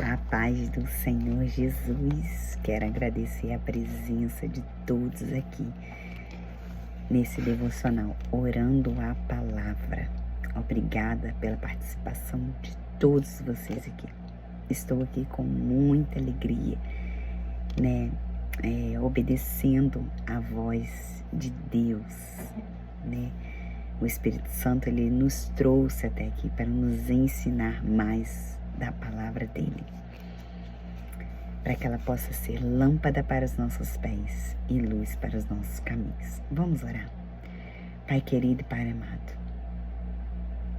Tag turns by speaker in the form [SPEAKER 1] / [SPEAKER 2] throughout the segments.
[SPEAKER 1] A paz do Senhor Jesus. Quero agradecer a presença de todos aqui nesse devocional, orando a palavra. Obrigada pela participação de todos vocês aqui. Estou aqui com muita alegria, obedecendo a voz de Deus, O Espírito Santo, ele nos trouxe até aqui para nos ensinar mais da palavra dele, para que ela possa ser lâmpada para os nossos pés e luz para os nossos caminhos. Vamos orar. Pai querido e Pai amado,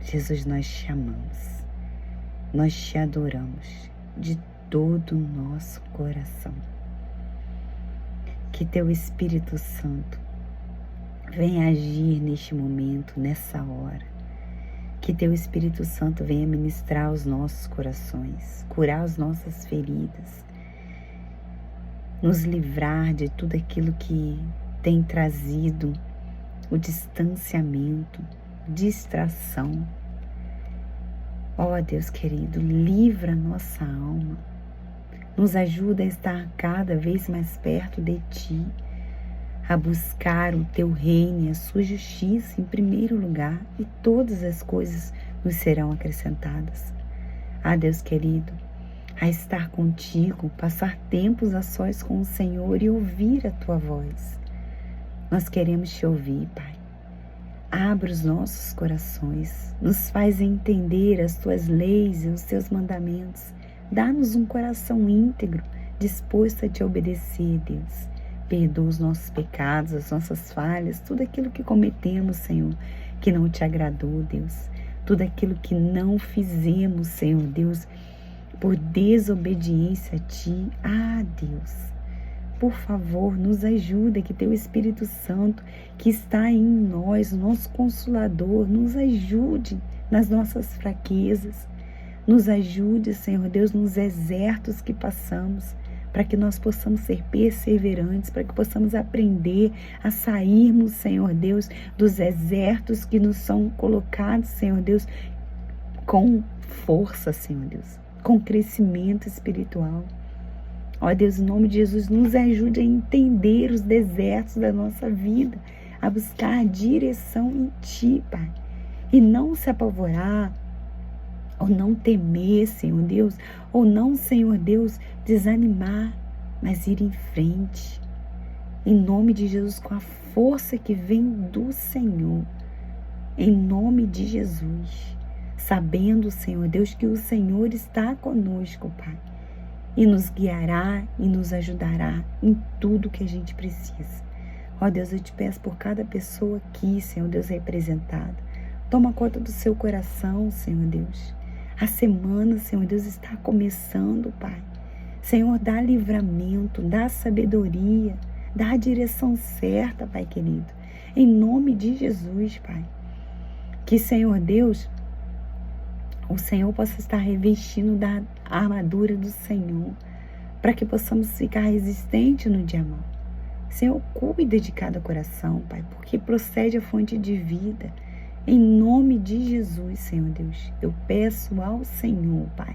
[SPEAKER 1] Jesus, nós te amamos, nós te adoramos de todo o nosso coração. Que teu Espírito Santo venha agir neste momento, nessa hora. Que teu Espírito Santo venha ministrar os nossos corações, curar as nossas feridas, nos livrar de tudo aquilo que tem trazido o distanciamento, distração. Ó Deus querido, livra nossa alma, nos ajuda a estar cada vez mais perto de Ti, a buscar o Teu reino e a Sua justiça em primeiro lugar, e todas as coisas nos serão acrescentadas. Ah, Deus querido, a estar contigo, passar tempos a sós com o Senhor e ouvir a Tua voz. Nós queremos Te ouvir, Pai. Abre os nossos corações, nos faz entender as Tuas leis e os Teus mandamentos. Dá-nos um coração íntegro, disposto a Te obedecer, Deus. Perdoa os nossos pecados, as nossas falhas, tudo aquilo que cometemos, Senhor, que não Te agradou, Deus. Tudo aquilo que não fizemos, Senhor, Deus, por desobediência a Ti. Ah, Deus, por favor, nos ajuda, que Teu Espírito Santo, que está em nós, nosso Consolador, nos ajude nas nossas fraquezas. Nos ajude, Senhor Deus, nos desertos que passamos, para que nós possamos ser perseverantes, para que possamos aprender a sairmos, Senhor Deus, dos desertos que nos são colocados, Senhor Deus, com força, Senhor Deus, com crescimento espiritual. Ó Deus, em nome de Jesus, nos ajude a entender os desertos da nossa vida, a buscar direção em Ti, Pai, e não se apavorar, ou não temer, Senhor Deus, ou não, Senhor Deus, desanimar, mas ir em frente, em nome de Jesus, com a força que vem do Senhor, em nome de Jesus, sabendo, Senhor Deus, que o Senhor está conosco, Pai, e nos guiará e nos ajudará em tudo que a gente precisa. Ó Deus, eu te peço por cada pessoa aqui, Senhor Deus, representada. Toma conta do seu coração, Senhor Deus. A semana, Senhor Deus, está começando, Pai. Senhor, dá livramento, dá sabedoria, dá a direção certa, Pai querido. Em nome de Jesus, Pai. Que, Senhor Deus, o Senhor possa estar revestindo da armadura do Senhor, para que possamos ficar resistentes no dia mau. Senhor, cuida de cada coração, Pai, porque procede a fonte de vida. Em nome de Jesus, Senhor Deus, eu peço ao Senhor, Pai,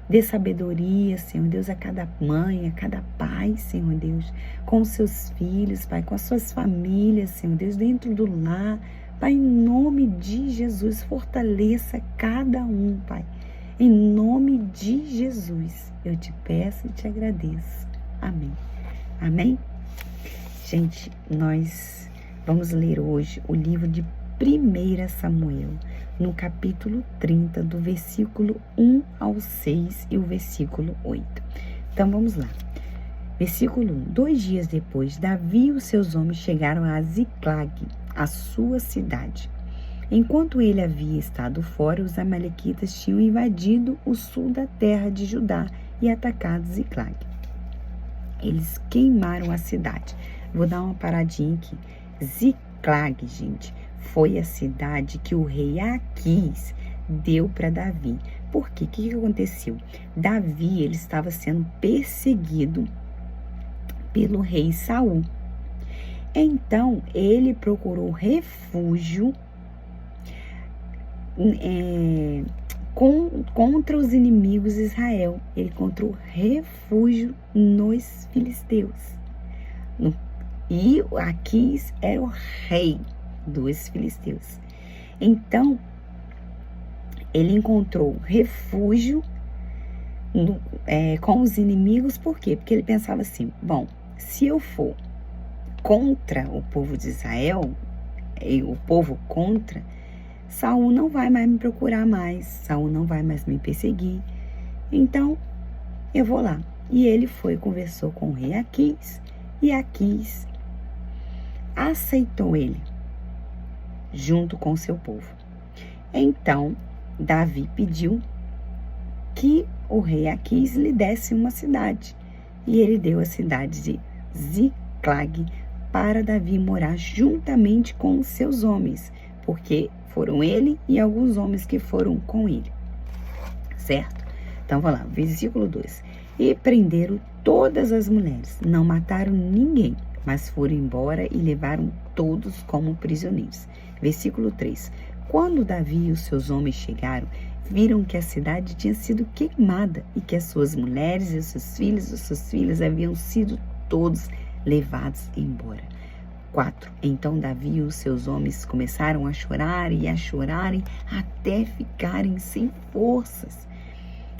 [SPEAKER 1] dê sabedoria, Senhor Deus, a cada mãe, a cada pai, Senhor Deus, com os seus filhos, Pai, com as suas famílias, Senhor Deus, dentro do lar. Pai, em nome de Jesus, fortaleça cada um, Pai. Em nome de Jesus, eu te peço e te agradeço. Amém. Amém? Gente, nós vamos ler hoje o livro de 1 Samuel, no capítulo 30, do versículo 1 ao 6 e o versículo 8. Então, vamos lá. Versículo 1. 2 dias depois, Davi e os seus homens chegaram a Ziclag, a sua cidade. Enquanto ele havia estado fora, os amalequitas tinham invadido o sul da terra de Judá e atacado Ziclag. Eles queimaram a cidade. Vou dar uma paradinha aqui. Ziclag, gente, foi a cidade que o rei Aquis deu para Davi. Por quê? O que aconteceu? Davi, ele estava sendo perseguido pelo rei Saul. Então, ele procurou refúgio contra os inimigos de Israel. Ele encontrou refúgio nos filisteus. E Aquis era o rei dos filisteus. Então, ele encontrou refúgio com os inimigos. Por quê? Porque ele pensava assim, bom, se eu for contra o povo de Israel, o povo contra, Saul não vai mais me procurar mais, Saul não vai mais me perseguir, então eu vou lá. E ele foi, conversou com o rei Aquis, e Aquis aceitou ele, junto com seu povo. Então, Davi pediu que o rei Aquis lhe desse uma cidade, e ele deu a cidade de Ziclag para Davi morar juntamente com os seus homens, porque foram ele e alguns homens que foram com ele, certo? Então, vamos lá, versículo 2. E prenderam todas as mulheres, não mataram ninguém, mas foram embora e levaram todos como prisioneiros. Versículo 3. Quando Davi e os seus homens chegaram, viram que a cidade tinha sido queimada e que as suas mulheres e os seus filhos e as suas filhas haviam sido todos levados embora. 4. Então Davi e os seus homens começaram a chorar e a chorarem até ficarem sem forças.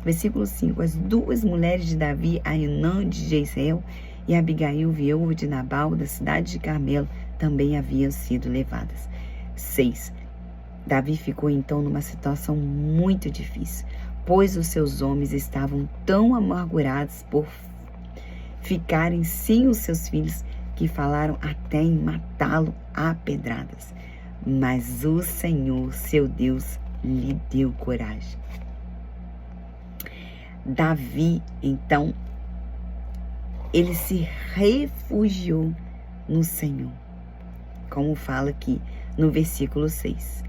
[SPEAKER 1] Versículo 5. As duas mulheres de Davi, Ainã de Jezreel e Abigail, viúva de Nabal, da cidade de Carmelo, também haviam sido levadas. 6. Davi ficou então numa situação muito difícil, pois os seus homens estavam tão amargurados por ficarem sem os seus filhos, que falaram até em matá-lo a pedradas. Mas o Senhor, seu Deus, lhe deu coragem. Davi, então, ele se refugiou no Senhor, como fala aqui no versículo 6.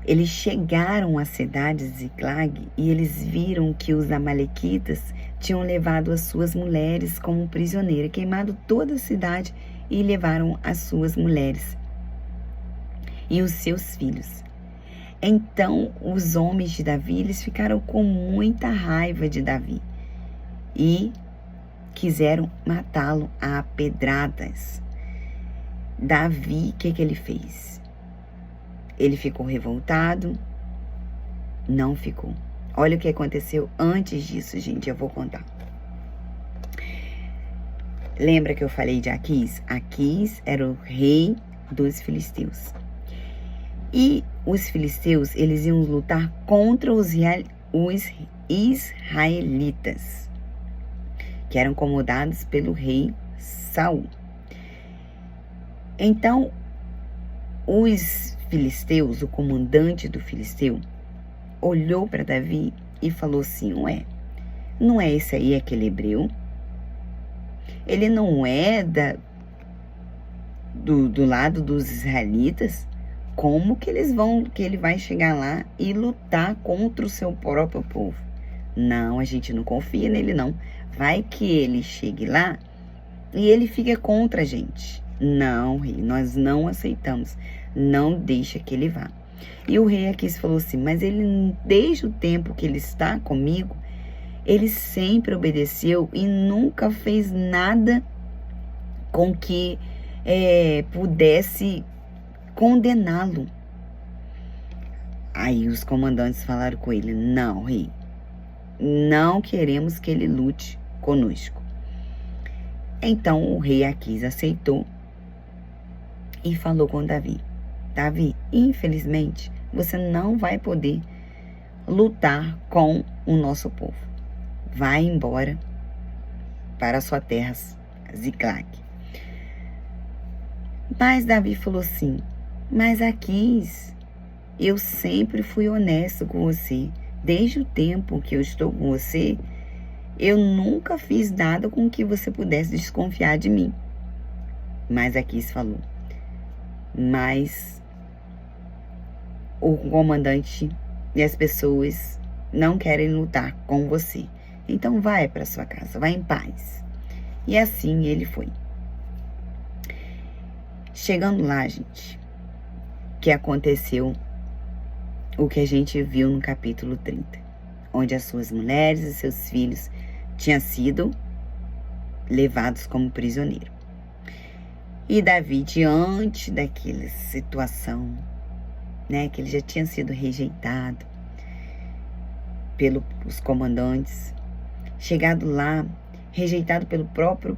[SPEAKER 1] Eles chegaram à cidade de Ziclag e eles viram que os amalequitas tinham levado as suas mulheres como prisioneiras, queimado toda a cidade e levaram as suas mulheres e os seus filhos. Então os homens de Davi, eles ficaram com muita raiva de Davi e quiseram matá-lo a pedradas. Davi, o que ele fez? Ele ficou revoltado? Não ficou. Olha o que aconteceu antes disso, gente, eu vou contar. Lembra que eu falei de Aquis? Aquis era o rei dos filisteus. E os filisteus, eles iam lutar contra os israelitas, que eram comandados pelo rei Saul. Então, os filisteus, o comandante do filisteu, olhou para Davi e falou assim, não é esse aí aquele hebreu? Ele não é do lado dos israelitas? Como que ele vai chegar lá e lutar contra o seu próprio povo? Não, a gente não confia nele não. Vai que ele chegue lá e ele fica contra a gente. Não, rei, nós não aceitamos. Não deixa que ele vá. E o rei Aquis falou assim, mas ele, desde o tempo que ele está comigo, ele sempre obedeceu e nunca fez nada com que pudesse condená-lo. Aí os comandantes falaram com ele, não, rei, não queremos que ele lute conosco. Então o rei Aquis aceitou e falou com Davi, Davi, infelizmente, você não vai poder lutar com o nosso povo. Vai embora para a sua terra, Ziclag. Mas Davi falou assim, mas Aquis, eu sempre fui honesto com você. Desde o tempo que eu estou com você, eu nunca fiz nada com que você pudesse desconfiar de mim. Mas Aquis falou, mas o comandante e as pessoas não querem lutar com você. Então vai para sua casa, vai em paz. E assim ele foi. Chegando lá, gente, o que aconteceu o que a gente viu no capítulo 30, onde as suas mulheres e seus filhos tinham sido levados como prisioneiro. E Davi, diante daquela situação, né, que ele já tinha sido rejeitado pelos comandantes, chegado lá, rejeitado pelo próprio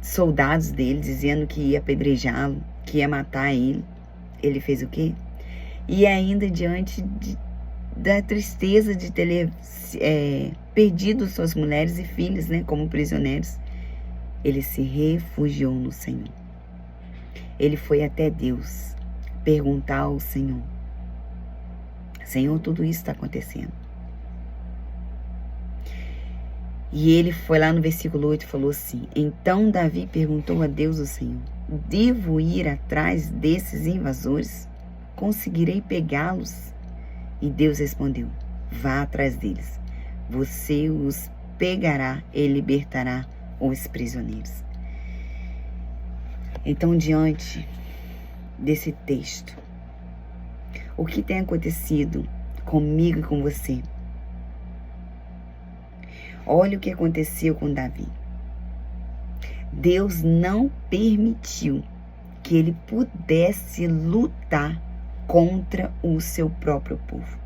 [SPEAKER 1] soldados dele, dizendo que ia apedrejá-lo, que ia matar ele. Ele fez o quê? E ainda diante da tristeza de ter perdido suas mulheres e filhos, né, como prisioneiros, ele se refugiou no Senhor. Ele foi até Deus perguntar ao Senhor: Senhor, tudo isso está acontecendo. E ele foi lá no versículo 8 e falou assim: então Davi perguntou a Deus, o Senhor: devo ir atrás desses invasores? Conseguirei pegá-los? E Deus respondeu: vá atrás deles. Você os pegará e libertará os prisioneiros. Então, diante desse texto, o que tem acontecido comigo e com você? Olha o que aconteceu com Davi. Deus não permitiu que ele pudesse lutar contra o seu próprio povo.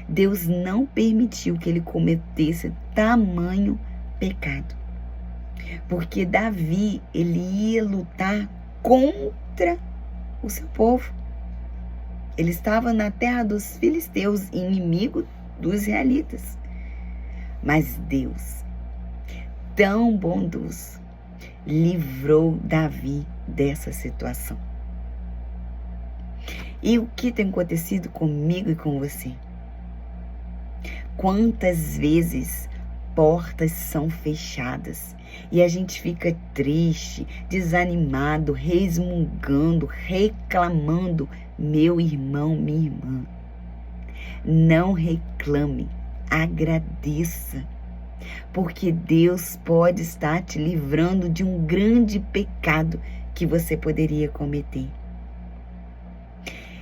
[SPEAKER 1] Deus não permitiu que ele cometesse tamanho pecado. Porque Davi, ele ia lutar contra o seu povo. Ele estava na terra dos filisteus, inimigo dos israelitas. Mas Deus, tão bondoso, livrou Davi dessa situação. E o que tem acontecido comigo e com você? Quantas vezes portas são fechadas e a gente fica triste, desanimado, resmungando, reclamando? Meu irmão, minha irmã, não reclame, agradeça, porque Deus pode estar te livrando de um grande pecado que você poderia cometer.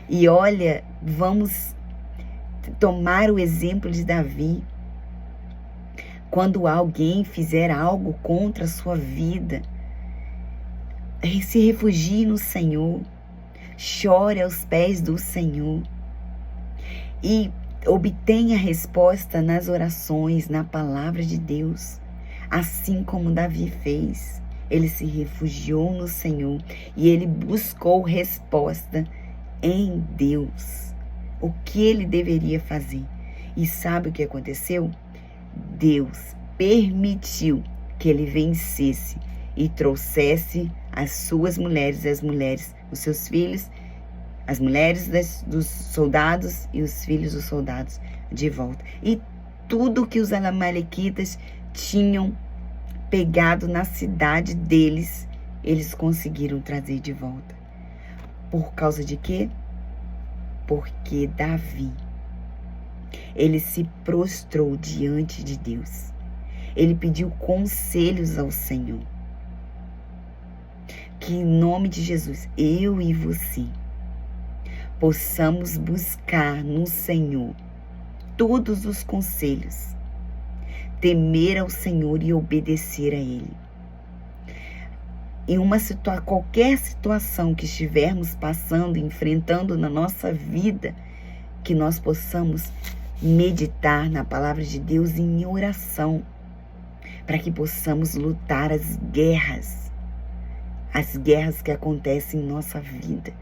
[SPEAKER 1] E olha, vamos tomar o exemplo de Davi. Quando alguém fizer algo contra a sua vida, se refugie no Senhor, chore aos pés do Senhor e obtenha resposta nas orações, na palavra de Deus, assim como Davi fez. Ele se refugiou no Senhor e ele buscou resposta em Deus, o que ele deveria fazer. E sabe o que aconteceu? Deus permitiu que ele vencesse e trouxesse as suas mulheres, os seus filhos, as mulheres dos soldados e os filhos dos soldados de volta. E tudo que os amalequitas tinham pegado na cidade deles, eles conseguiram trazer de volta. Por causa de quê? Porque Davi, ele se prostrou diante de Deus. Ele pediu conselhos ao Senhor. Que em nome de Jesus, eu e você possamos buscar no Senhor todos os conselhos, temer ao Senhor e obedecer a Ele. Em qualquer situação que estivermos passando, enfrentando na nossa vida, que nós possamos meditar na palavra de Deus em oração, para que possamos lutar as guerras que acontecem em nossa vida,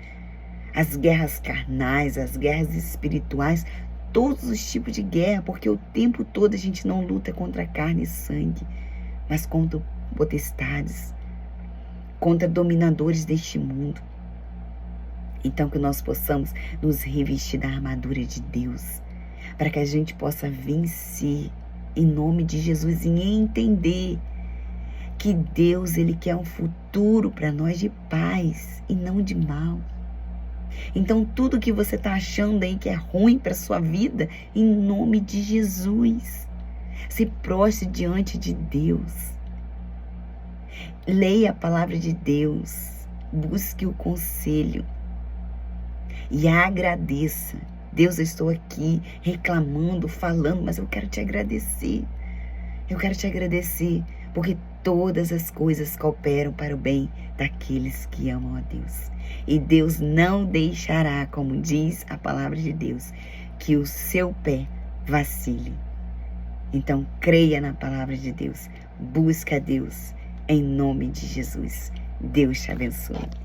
[SPEAKER 1] as guerras carnais, as guerras espirituais, todos os tipos de guerra, porque o tempo todo a gente não luta contra carne e sangue, mas contra potestades, contra dominadores deste mundo. Então que nós possamos nos revestir da armadura de Deus, para que a gente possa vencer em nome de Jesus e entender que Deus, Ele quer um futuro para nós de paz e não de mal. Então tudo que você está achando aí que é ruim para a sua vida, em nome de Jesus, se prostre diante de Deus. Leia a palavra de Deus, busque o conselho e agradeça. Deus, eu estou aqui reclamando, falando, mas eu quero te agradecer. Eu quero te agradecer, porque todas as coisas cooperam para o bem daqueles que amam a Deus. E Deus não deixará, como diz a palavra de Deus, que o seu pé vacile. Então, creia na palavra de Deus. Busca a Deus em nome de Jesus. Deus te abençoe.